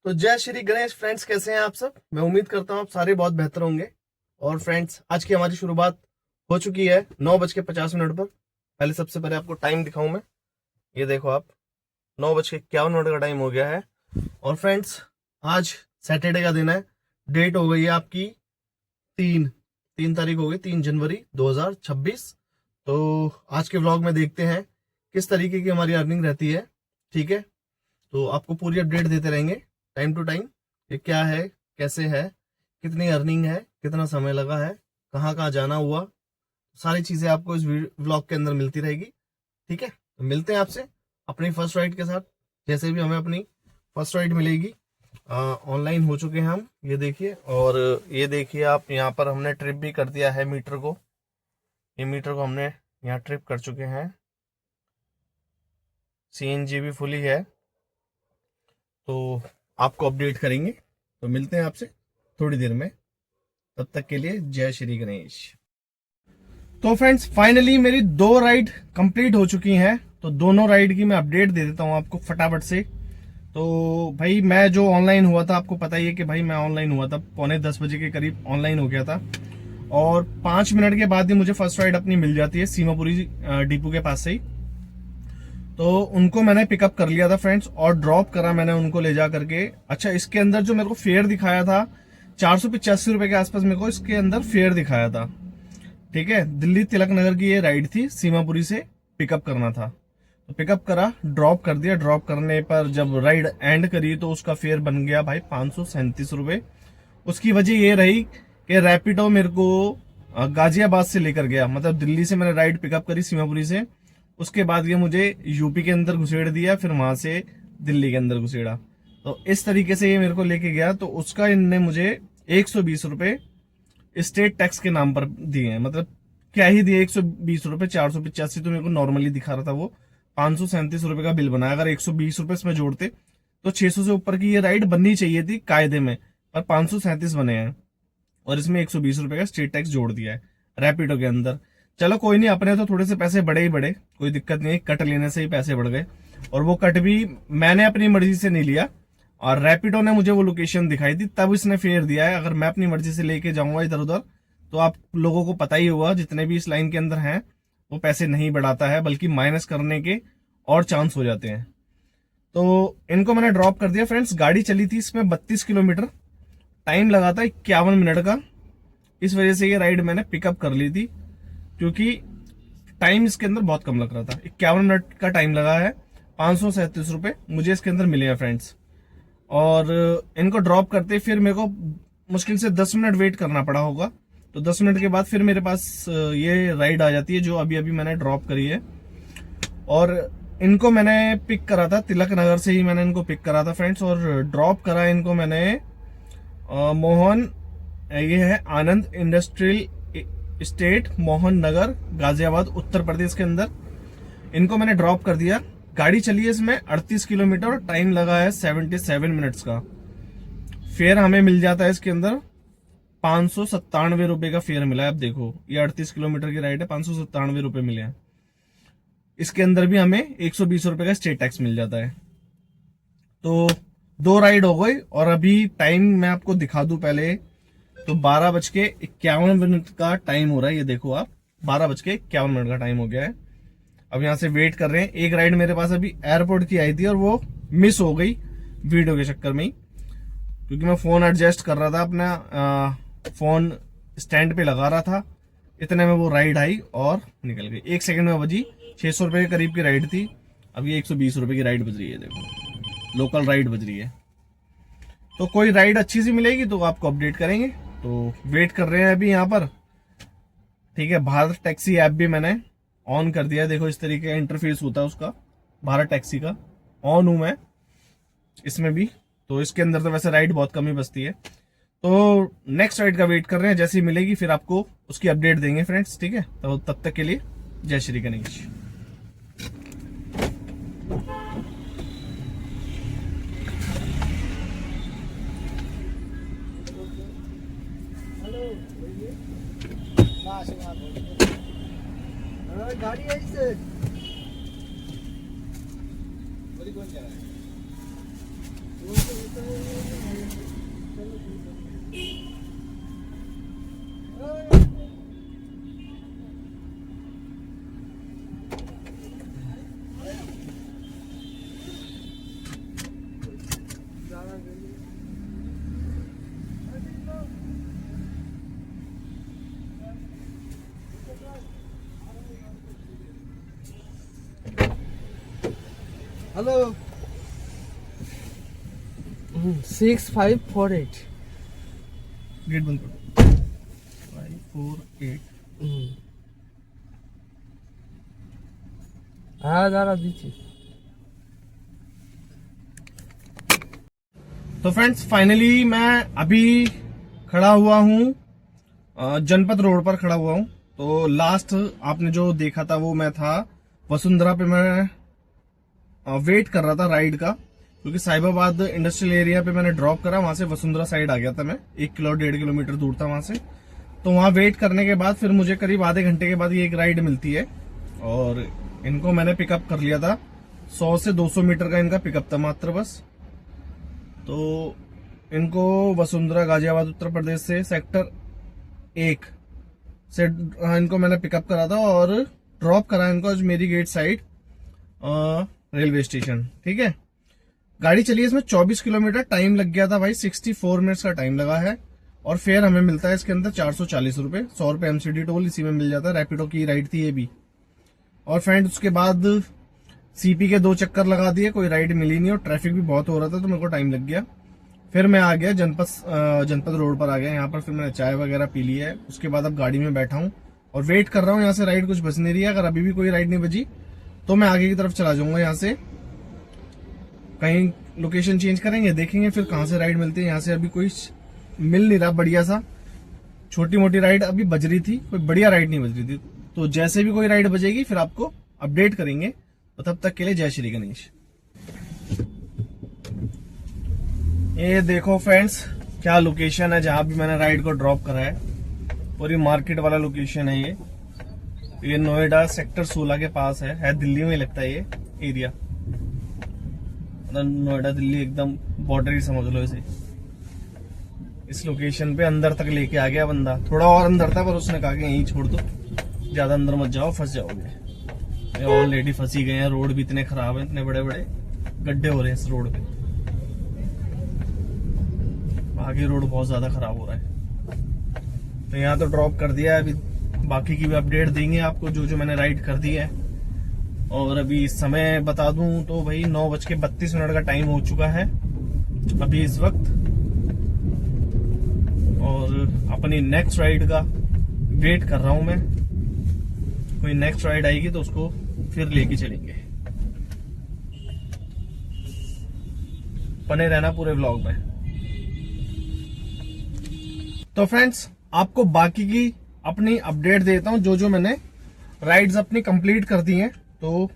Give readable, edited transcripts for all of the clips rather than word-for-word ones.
तो जय श्री गणेश फ्रेंड्स, कैसे हैं आप सब। मैं उम्मीद करता हूं आप सारे बहुत बेहतर होंगे। और फ्रेंड्स, आज की हमारी शुरुआत हो चुकी है 9:50 पर। पहले सबसे पहले आपको टाइम दिखाऊं मैं। ये देखो आप, 9:51 का टाइम हो गया है। और फ्रेंड्स, आज सैटरडे का दिन है। डेट हो गई है आपकी 3 तारीख हो गई, 3 जनवरी 2026। तो आज के व्लॉग में देखते हैं किस तरीके की हमारी अर्निंग रहती है। ठीक है, तो आपको पूरी अपडेट देते रहेंगे टाइम टू टाइम, ये क्या है, कैसे है, कितनी अर्निंग है, कितना समय लगा है, कहाँ कहाँ जाना हुआ। सारी चीजें आपको इस व्लॉग के अंदर मिलती रहेगी। ठीक है, तो मिलते हैं आपसे अपनी फर्स्ट राइड के साथ। जैसे भी हमें अपनी फर्स्ट राइड मिलेगी, ऑनलाइन हो चुके हैं हम, ये देखिए। और ये देखिए आप, यहाँ पर हमने ट्रिप भी कर दिया है मीटर को। ये मीटर को हमने यहाँ ट्रिप कर चुके हैं। सीएनजी भी फुली है, तो आपको अपडेट करेंगे। तो मिलते हैं आपसे थोड़ी देर में, तब तक के लिए जय श्री गणेश। तो फ्रेंड्स, फाइनली मेरी 2 राइड कंप्लीट हो चुकी हैं। तो दोनों राइड की मैं अपडेट दे देता हूं आपको फटाफट से। तो भाई, मैं जो ऑनलाइन हुआ था, आपको पता ही है कि भाई मैं ऑनलाइन हुआ था 9:45 के करीब ऑनलाइन हो गया था। और 5 मिनट के बाद ही मुझे फर्स्ट राइड अपनी मिल जाती है सीमापुरी डिपो के पास से ही। तो उनको मैंने पिकअप कर लिया था फ्रेंड्स, और ड्रॉप करा मैंने उनको ले जा करके। अच्छा, इसके अंदर जो मेरे को फेयर दिखाया था 485 रुपए के आसपास, मेरे को इसके अंदर फेयर दिखाया था। ठीक है, दिल्ली तिलक नगर की ये राइड थी, सीमापुरी से पिकअप करना था। तो पिकअप करा, ड्रॉप कर दिया। ड्रॉप करने पर जब राइड एंड करी तो उसका फेयर बन गया भाई 537 रुपए। उसकी वजह ये रही कि रैपिडो मेरे को गाजियाबाद से लेकर गया। मतलब दिल्ली से मैंने राइड पिकअप करी सीमापुरी से, उसके बाद ये मुझे यूपी के अंदर घुसेड़ दिया, फिर वहां से दिल्ली के अंदर घुसेड़ा। तो इस तरीके से ये मेरे को लेके गया। तो उसका इनने मुझे 120 रुपए स्टेट टैक्स के नाम पर दिए हैं। मतलब क्या ही दिए, 120 रुपए, 485 तो मेरे को नॉर्मली दिखा रहा था वो। 537 रुपए का बिल बनाया। अगर 120 रुपए इसमें जोड़ते तो 600 से ऊपर की ये राइड बननी चाहिए थी कायदे में, पर 537 बने हैं। और इसमें 120 रुपए का स्टेट टैक्स जोड़ दिया है रैपिडो के अंदर। चलो कोई नहीं, अपने तो थोड़े से पैसे बढ़े ही बढ़े, कोई दिक्कत नहीं, कट लेने से ही पैसे बढ़ गए। और वो कट भी मैंने अपनी मर्जी से नहीं लिया, और रैपिडो ने मुझे वो लोकेशन दिखाई थी, तब इसने फेयर दिया है। अगर मैं अपनी मर्जी से लेके जाऊंगा इधर उधर, तो आप लोगों को पता ही होगा, जितने भी इस लाइन के अंदर हैं, वो पैसे नहीं बढ़ाता है, बल्कि माइनस करने के और चांस हो जाते हैं। तो इनको मैंने ड्रॉप कर दिया फ्रेंड्स। गाड़ी चली थी इसमें 32 किलोमीटर, टाइम लगा था 51 मिनट का। इस वजह से ये राइड मैंने पिकअप कर ली थी, क्योंकि टाइम इसके अंदर बहुत कम लग रहा था। 51 मिनट का टाइम लगा है। 537 रुपए मुझे इसके अंदर मिले हैं फ्रेंड्स। और इनको ड्रॉप करते फिर मेरे को मुश्किल से 10 मिनट वेट करना पड़ा होगा। तो 10 मिनट के बाद फिर मेरे पास ये राइड आ जाती है जो अभी अभी मैंने ड्रॉप करी है। और इनको मैंने पिक करा था तिलक नगर से ही, मैंने इनको पिक करा था फ्रेंड्स। और ड्रॉप करा इनको मैंने मोहन, ये है आनंद इंडस्ट्रियल स्टेट, मोहन नगर, गाजियाबाद, उत्तर प्रदेश के अंदर। इनको मैंने ड्रॉप कर दिया। गाड़ी चली है इसमें 38 किलोमीटर और टाइम लगा है 77 मिनट्स का। फेयर हमें मिल जाता है इसके अंदर 597 रुपए का फेयर मिला है। अब देखो, ये 38 किलोमीटर की राइड है, 597 रुपए मिले हैं। इसके अंदर भी हमें 120 रुपए का स्टेट टैक्स मिल जाता है। तो 2 राइड हो गई। और अभी टाइम मैं आपको दिखा दूं पहले, तो 12:51 का टाइम हो रहा है। ये देखो आप, 12:51 का टाइम हो गया है। अब यहां से वेट कर रहे हैं। एक राइड मेरे पास अभी एयरपोर्ट की आई थी और वो मिस हो गई वीडियो के चक्कर में ही, क्योंकि मैं फोन एडजस्ट कर रहा था अपना, फोन स्टैंड पे लगा रहा था। इतने में वो राइड आई और निकल गई। 1 सेकंड में बजी। 600 रुपए के करीब की राइड थी, अब ये 120 रुपए की राइड बज रही है। देखो, लोकल राइड बज रही है। तो कोई राइड अच्छी सी मिलेगी तो आपको अपडेट करेंगे। तो वेट कर रहे हैं अभी यहाँ पर। ठीक है, भारत टैक्सी ऐप भी मैंने ऑन कर दिया है। देखो, इस तरीके का इंटरफेस होता है उसका, भारत टैक्सी का। ऑन हूं मैं इसमें भी। तो इसके अंदर तो वैसे राइड बहुत कम ही बचती है। तो नेक्स्ट राइड का वेट कर रहे हैं, जैसी मिलेगी फिर आपको उसकी अपडेट देंगे फ्रेंड्स। ठीक है, तो तब तक के लिए जय श्री गणेश। गाड़ी है इससे हेलो 6548 गेट बंद करो। 548 हाँ दादा दीजिए। तो फ्रेंड्स फाइनली मैं अभी खड़ा हुआ हूँ, जनपद रोड पर खड़ा हुआ हूँ। तो लास्ट आपने जो देखा था वो मैं था वसुंधरा पे, मैं वेट कर रहा था राइड का, क्योंकि साहिबाबाद इंडस्ट्रियल एरिया पे मैंने ड्रॉप करा, वहां से वसुंधरा साइड आ गया था मैं, 1-1.5 किलोमीटर दूर था वहां से। तो वहां वेट करने के बाद फिर मुझे करीब आधे घंटे के बाद ये एक राइड मिलती है, और इनको मैंने पिकअप कर लिया था। 100 से 200 मीटर का इनका पिकअप था मात्र बस। तो इनको वसुंधरा गाजियाबाद उत्तर प्रदेश से सेक्टर 1 से इनको मैंने पिकअप करा था और ड्रॉप करा इनको मेरी गेट साइड रेलवे स्टेशन। ठीक है, गाड़ी चली है इसमें 24 किलोमीटर, टाइम लग गया था भाई 64 मिनट्स का टाइम लगा है। और फेयर हमें मिलता है इसके अंदर 440 रुपए, 100 रुपए एमसीडी टोल इसी में मिल जाता है। रैपिडो की राइड थी ये भी। और फ्रेंड उसके बाद सीपी के 2 चक्कर लगा दिए, कोई राइड मिली नहीं और ट्रैफिक भी बहुत हो रहा था, तो मेरे को टाइम लग गया। फिर मैं आ गया जनपद रोड पर आ गया, यहाँ पर फिर मैंने चाय वगैरह पी ली है। उसके बाद अब गाड़ी में बैठा हूँ और वेट कर रहा हूँ, यहाँ से राइड कुछ बच नहीं रही है। अगर अभी भी कोई राइड नहीं बची तो मैं आगे की तरफ चला जाऊंगा, यहाँ से कहीं लोकेशन चेंज करेंगे, देखेंगे फिर कहाँ से राइड मिलती है। यहाँ से अभी कोई मिल नहीं रहा बढ़िया सा, छोटी मोटी राइड अभी बज रही थी, कोई बढ़िया राइड नहीं बज रही थी। तो जैसे भी कोई राइड बजेगी फिर आपको अपडेट करेंगे। तो तब तक के लिए जय श्री गणेश। ये देखो फ्रेंड्स क्या लोकेशन है जहां भी मैंने राइड को ड्रॉप करा है, पूरी मार्केट वाला लोकेशन है ये नोएडा सेक्टर 16 के पास है दिल्ली में लगता है ये एरिया। मतलब नोएडा दिल्ली एकदम बॉर्डर ही समझ लो इसे। इस लोकेशन पे अंदर तक लेके आ गया बंदा, थोड़ा और अंदर था पर उसने कहा कि यहीं छोड़ दो, ज्यादा अंदर मत जाओ फंस जाओगे। ऑलरेडी फंसी गए हैं, रोड भी इतने खराब है, इतने बड़े बड़े गड्ढे हो रहे हैं इस रोड पे, आगे रोड बहुत ज्यादा खराब हो रहा है। तो यहाँ तो ड्रॉप कर दिया है, अभी बाकी की भी अपडेट देंगे आपको जो जो मैंने राइड कर दी है। और अभी समय बता दूं तो भाई 9:32 का टाइम हो चुका है अभी इस वक्त, और अपनी नेक्स्ट राइड का वेट कर रहा हूं मैं। कोई नेक्स्ट राइड आएगी तो उसको फिर लेके चलेंगे। बने रहना पूरे व्लॉग में। तो फ्रेंड्स आपको बाकी की अपनी अपडेट देता हूं, जो जो मैंने राइड्स अपनी कंप्लीट कर दी हैं। तो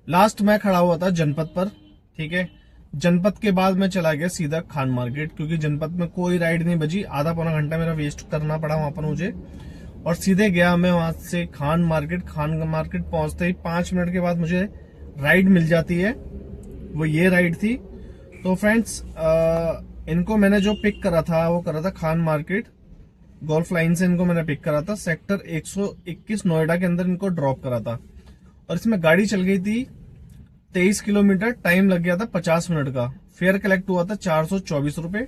लास्ट मैं खड़ा हुआ था जनपद पर, ठीक है। जनपद के बाद मैं चला गया सीधा खान मार्केट, क्योंकि जनपद में कोई राइड नहीं बजी, आधा पौना घंटा मेरा वेस्ट करना पड़ा वहां पर मुझे। और सीधे गया मैं वहां से खान मार्केट पहुंचते ही 5 मिनट के बाद मुझे राइड मिल जाती है, वो ये राइड थी। तो फ्रेंड्स इनको मैंने जो पिक करा था वो करा था खान मार्केट गोल्फ लाइन से, इनको मैंने पिक करा था सेक्टर 121 नोएडा के अंदर इनको ड्रॉप करा था। और इसमें गाड़ी चल गई थी 23 किलोमीटर, टाइम लग गया था 50 मिनट का। फेयर कलेक्ट हुआ था 424 रुपए,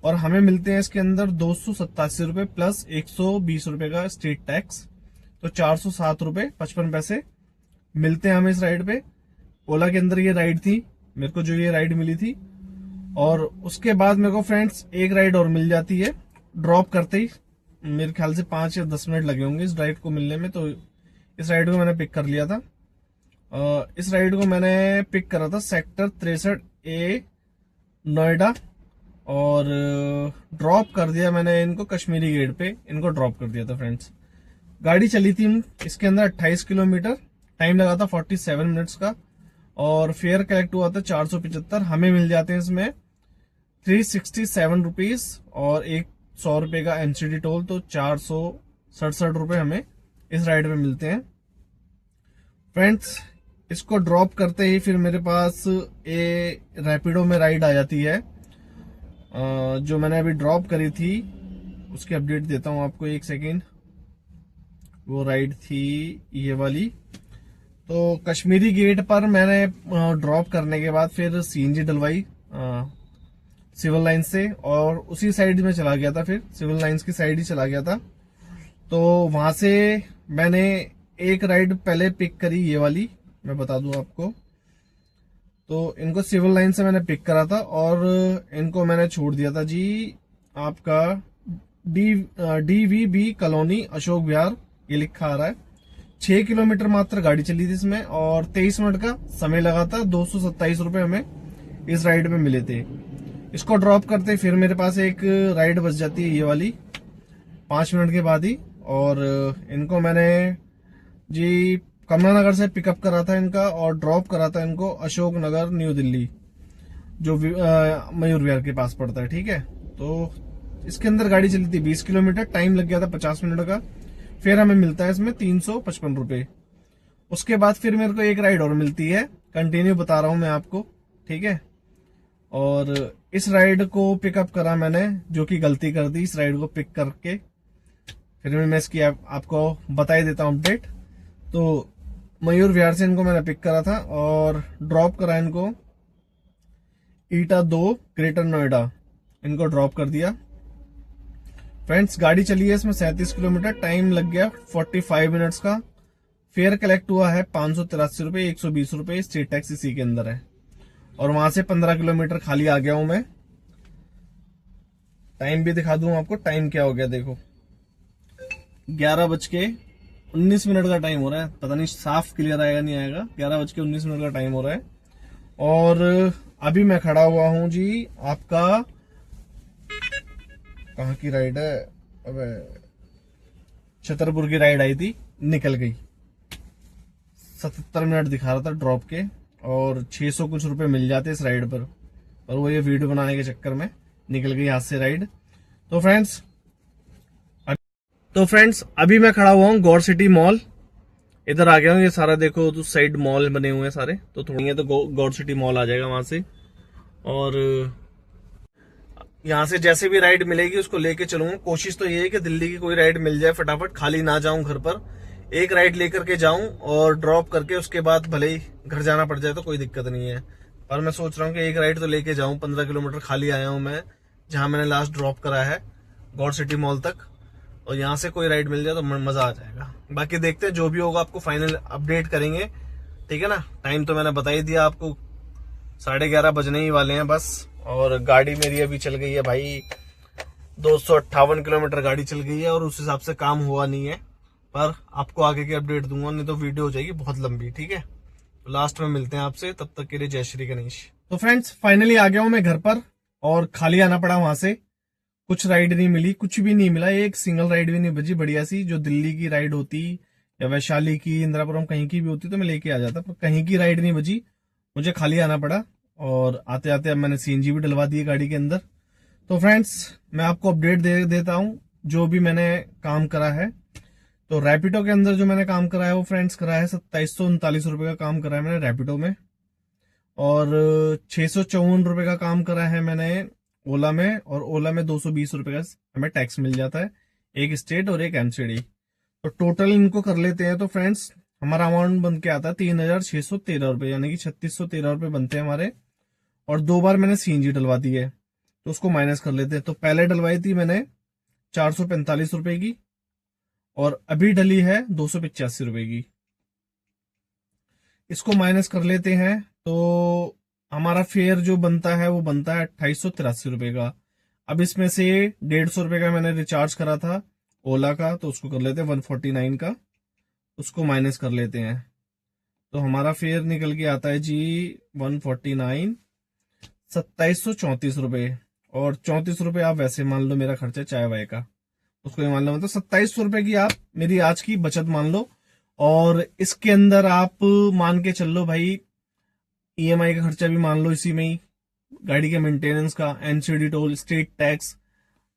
और हमें मिलते हैं इसके अंदर 287 रुपए प्लस 120 रुपए का स्टेट टैक्स, तो 407 रुपए 55 पैसे मिलते हैं हमें इस राइड पे। ओला के अंदर ये राइड थी मेरे को, जो ये राइड मिली थी। और उसके बाद मेरे को फ्रेंड्स एक राइड और मिल जाती है ड्रॉप करते ही, मेरे ख्याल से 5 या 10 मिनट लगे होंगे इस राइड को मिलने में। तो इस राइड को मैंने पिक कर लिया था। इस राइड को मैंने पिक करा था सेक्टर 63A नोएडा, और ड्रॉप कर दिया मैंने इनको कश्मीरी गेट पे, इनको ड्रॉप कर दिया था फ्रेंड्स। गाड़ी चली थी इसके अंदर 28 किलोमीटर, टाइम लगा था 47 मिनट्स का, और फेयर कलेक्ट हुआ था 475। हमें मिल जाते हैं इसमें 367 रुपीज और 100 रुपए का एमसीडी टोल, तो 467 रुपए हमें इस राइड में मिलते हैं फ्रेंड्स। इसको ड्रॉप करते ही फिर मेरे पास रैपिडो में राइड आ जाती है, जो मैंने अभी ड्रॉप करी थी उसकी अपडेट देता हूं आपको, एक सेकेंड। वो राइड थी ये वाली। तो कश्मीरी गेट पर मैंने ड्रॉप करने के बाद फिर सीएनजी डलवाई सिविल लाइन से, और उसी साइड में चला गया था, फिर सिविल लाइंस की साइड ही चला गया था। तो वहां से मैंने एक राइड पहले पिक करी, ये वाली मैं बता दूं आपको। तो इनको सिविल लाइन से मैंने पिक करा था और इनको मैंने छोड़ दिया था जी आपका DVB कॉलोनी अशोक विहार, ये लिखा आ रहा है। 6 किलोमीटर मात्र गाड़ी चली थी इसमें और 23 मिनट का समय लगा था। 227 रुपए हमें इस राइड में मिले थे। इसको ड्रॉप करते फिर मेरे पास एक राइड बच जाती है, ये वाली 5 मिनट के बाद ही। और इनको मैंने जी कमला नगर से पिकअप करा था इनका और ड्रॉप करा था इनको अशोक नगर न्यू दिल्ली, जो मयूर विहार के पास पड़ता है। ठीक है, तो इसके अंदर गाड़ी चली थी 20 किलोमीटर, टाइम लग गया था 50 मिनट का। फिर हमें मिलता है इसमें 355 रुपए। उसके बाद फिर मेरे को एक राइड और मिलती है, कंटिन्यू बता रहा हूं मैं आपको। ठीक है, और इस राइड को पिकअप करा मैंने, जो कि गलती कर दी इस राइड को पिक करके। फिर मैं इसकी आपको बता ही देता हूं अपडेट। तो मयूर विहार से इनको मैंने पिक करा था और ड्रॉप करा इनको ईटा 2 ग्रेटर नोएडा, इनको ड्रॉप कर दिया। फ्रेंड्स गाड़ी चली है इसमें 37 किलोमीटर, टाइम लग गया 45 मिनट्स का। फेयर कलेक्ट हुआ है 583 रुपए, 120 रुपए स्टेट टैक्स इसी के अंदर है। और वहां से 15 किलोमीटर खाली आ गया हूं मैं। टाइम भी दिखा दूं आपको, टाइम क्या हो गया देखो, 11:19 का टाइम हो रहा है। पता नहीं साफ क्लियर आएगा नहीं आएगा, 11:19 का टाइम हो रहा है। और अभी मैं खड़ा हुआ हूं जी आपका, कहाँ की राइड है, अबे छतरपुर की राइड आई थी, निकल गई। 77 मिनट दिखा रहा था ड्रॉप के और 600 कुछ रुपए मिल जाते इस राइड पर, और वो ये वीडियो बनाने के चक्कर में निकल गई हाथ से राइड। तो फ्रेंड्स अभी मैं खड़ा हुआ हूँ गौर सिटी मॉल, इधर आ गया हूँ। ये सारा देखो तो साइड मॉल बने हुए हैं सारे, तो थोड़ी है तो गौर सिटी मॉल आ जाएगा वहां से। और यहाँ से जैसे भी राइड मिलेगी उसको लेके चलूंगा। कोशिश तो ये है कि दिल्ली की कोई राइड मिल जाए, फटाफट खाली ना जाऊं घर पर, एक राइड लेकर के जाऊं और ड्रॉप करके उसके बाद भले ही घर जाना पड़ जाए तो कोई दिक्कत नहीं है। पर मैं सोच रहा हूँ कि एक राइड तो लेके जाऊं। 15 किलोमीटर खाली आया हूं मैं, जहां मैंने लास्ट ड्रॉप करा है गौर सिटी मॉल तक, और यहाँ से कोई राइड मिल जाए तो मजा आ जाएगा। बाकी देखते हैं, जो भी होगा आपको फाइनल अपडेट करेंगे। ठीक है ना, टाइम तो मैंने बता ही दिया आपको, 11:30 बजने ही वाले हैं बस। और गाड़ी मेरी अभी चल गई है भाई 258 किलोमीटर गाड़ी चल गई है, और उस हिसाब से काम हुआ नहीं है। पर आपको आगे की अपडेट दूंगा, नहीं तो वीडियो हो जाएगी बहुत लंबी। ठीक है, तो लास्ट में मिलते हैं आपसे, तब तक के लिए जय श्री गणेश। तो फ्रेंड्स फाइनली आ गया हूं मैं घर पर, और खाली आना पड़ा वहां से। कुछ राइड नहीं मिली, कुछ भी नहीं मिला, एक सिंगल राइड भी नहीं बची बढ़िया सी। जो दिल्ली की राइड होती या वैशाली की, इंदिरापुरम, कहीं की भी होती तो मैं लेके आ जाता, पर कहीं की राइड नहीं बची, मुझे खाली आना पड़ा। और आते आते अब मैंने CNG भी डलवा दी है गाड़ी के अंदर। तो फ्रेंड्स मैं आपको अपडेट देता हूं जो भी मैंने काम करा है। तो रैपिडो के अंदर जो मैंने काम करा है वो फ्रेंड्स करा है 2739 रुपए का काम करा है मैंने रैपिडो में, और 654 रुपए का काम करा है मैंने ओला में, और ओला में 220 रुपए का हमें टैक्स मिल जाता है, एक स्टेट और एक MCD। तो टोटल इनको कर लेते हैं तो फ्रेंड्स हमारा अमाउंट बन के आता है 3613 रुपए, यानी कि 3613 रुपए बनते हैं हमारे। और 2 बार मैंने CNG डलवा दी है, तो उसको माइनस कर लेते हैं। तो पहले डलवाई थी मैंने 445 रुपए की, और अभी डली है 285 रुपए की। इसको माइनस कर लेते हैं तो हमारा फेयर जो बनता है वो बनता है 2883 रुपए का। अब इसमें से 150 रुपए का मैंने रिचार्ज करा था ओला का, तो उसको कर लेते हैं 149 का, उसको माइनस कर लेते हैं। तो हमारा फेयर निकल के आता है जी 149, 2734 रुपए। और 34 रुपए आप वैसे मान लो मेरा खर्चा चाय वाय का, उसको ये मान लो, मतलब 2700 रुपए की आप मेरी आज की बचत मान लो। और इसके अंदर आप मान के चल लो भाई EMI का खर्चा भी मान लो इसी में ही, गाड़ी के मेंटेनेंस का, MCD टोल, स्टेट टैक्स,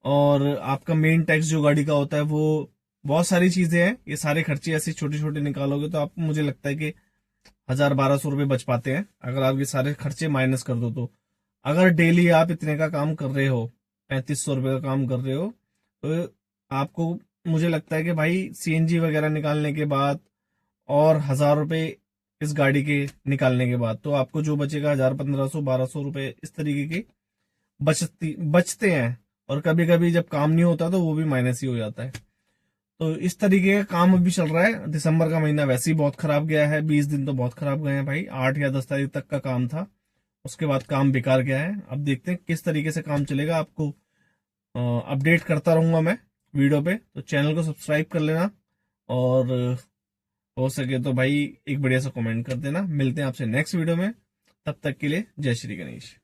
और आपका मेन टैक्स जो गाड़ी का होता है वो, बहुत सारी चीजें हैं। ये सारे खर्चे ऐसे छोटे छोटे निकालोगे तो आप, मुझे लगता है कि 1000-1200 रुपए बच पाते हैं अगर आप ये सारे खर्चे माइनस कर दो तो। अगर डेली आप इतने का काम कर रहे हो, 3500 रुपए का काम कर रहे हो, तो आपको, मुझे लगता है कि भाई CNG वगैरह निकालने के बाद और 1000 रुपए इस गाड़ी के निकालने के बाद, तो आपको जो बचेगा 1000, 1500, 1200 रुपए इस तरीके के बचते हैं। और कभी कभी जब काम नहीं होता तो वो भी माइनस ही हो जाता है। तो इस तरीके का काम अभी चल रहा है। दिसंबर का महीना वैसे ही बहुत खराब गया है, 20 दिन तो बहुत खराब गए हैं भाई, 8 या 10 तारीख तक का काम था। उसके बाद काम बेकार गया है। अब देखते हैं किस तरीके से काम चलेगा, आपको अपडेट करता रहूंगा मैं वीडियो पे। तो चैनल को सब्सक्राइब कर लेना, और हो सके तो भाई एक बढ़िया सा कमेंट कर देना। मिलते हैं आपसे नेक्स्ट वीडियो में, तब तक के लिए जय श्री गणेश।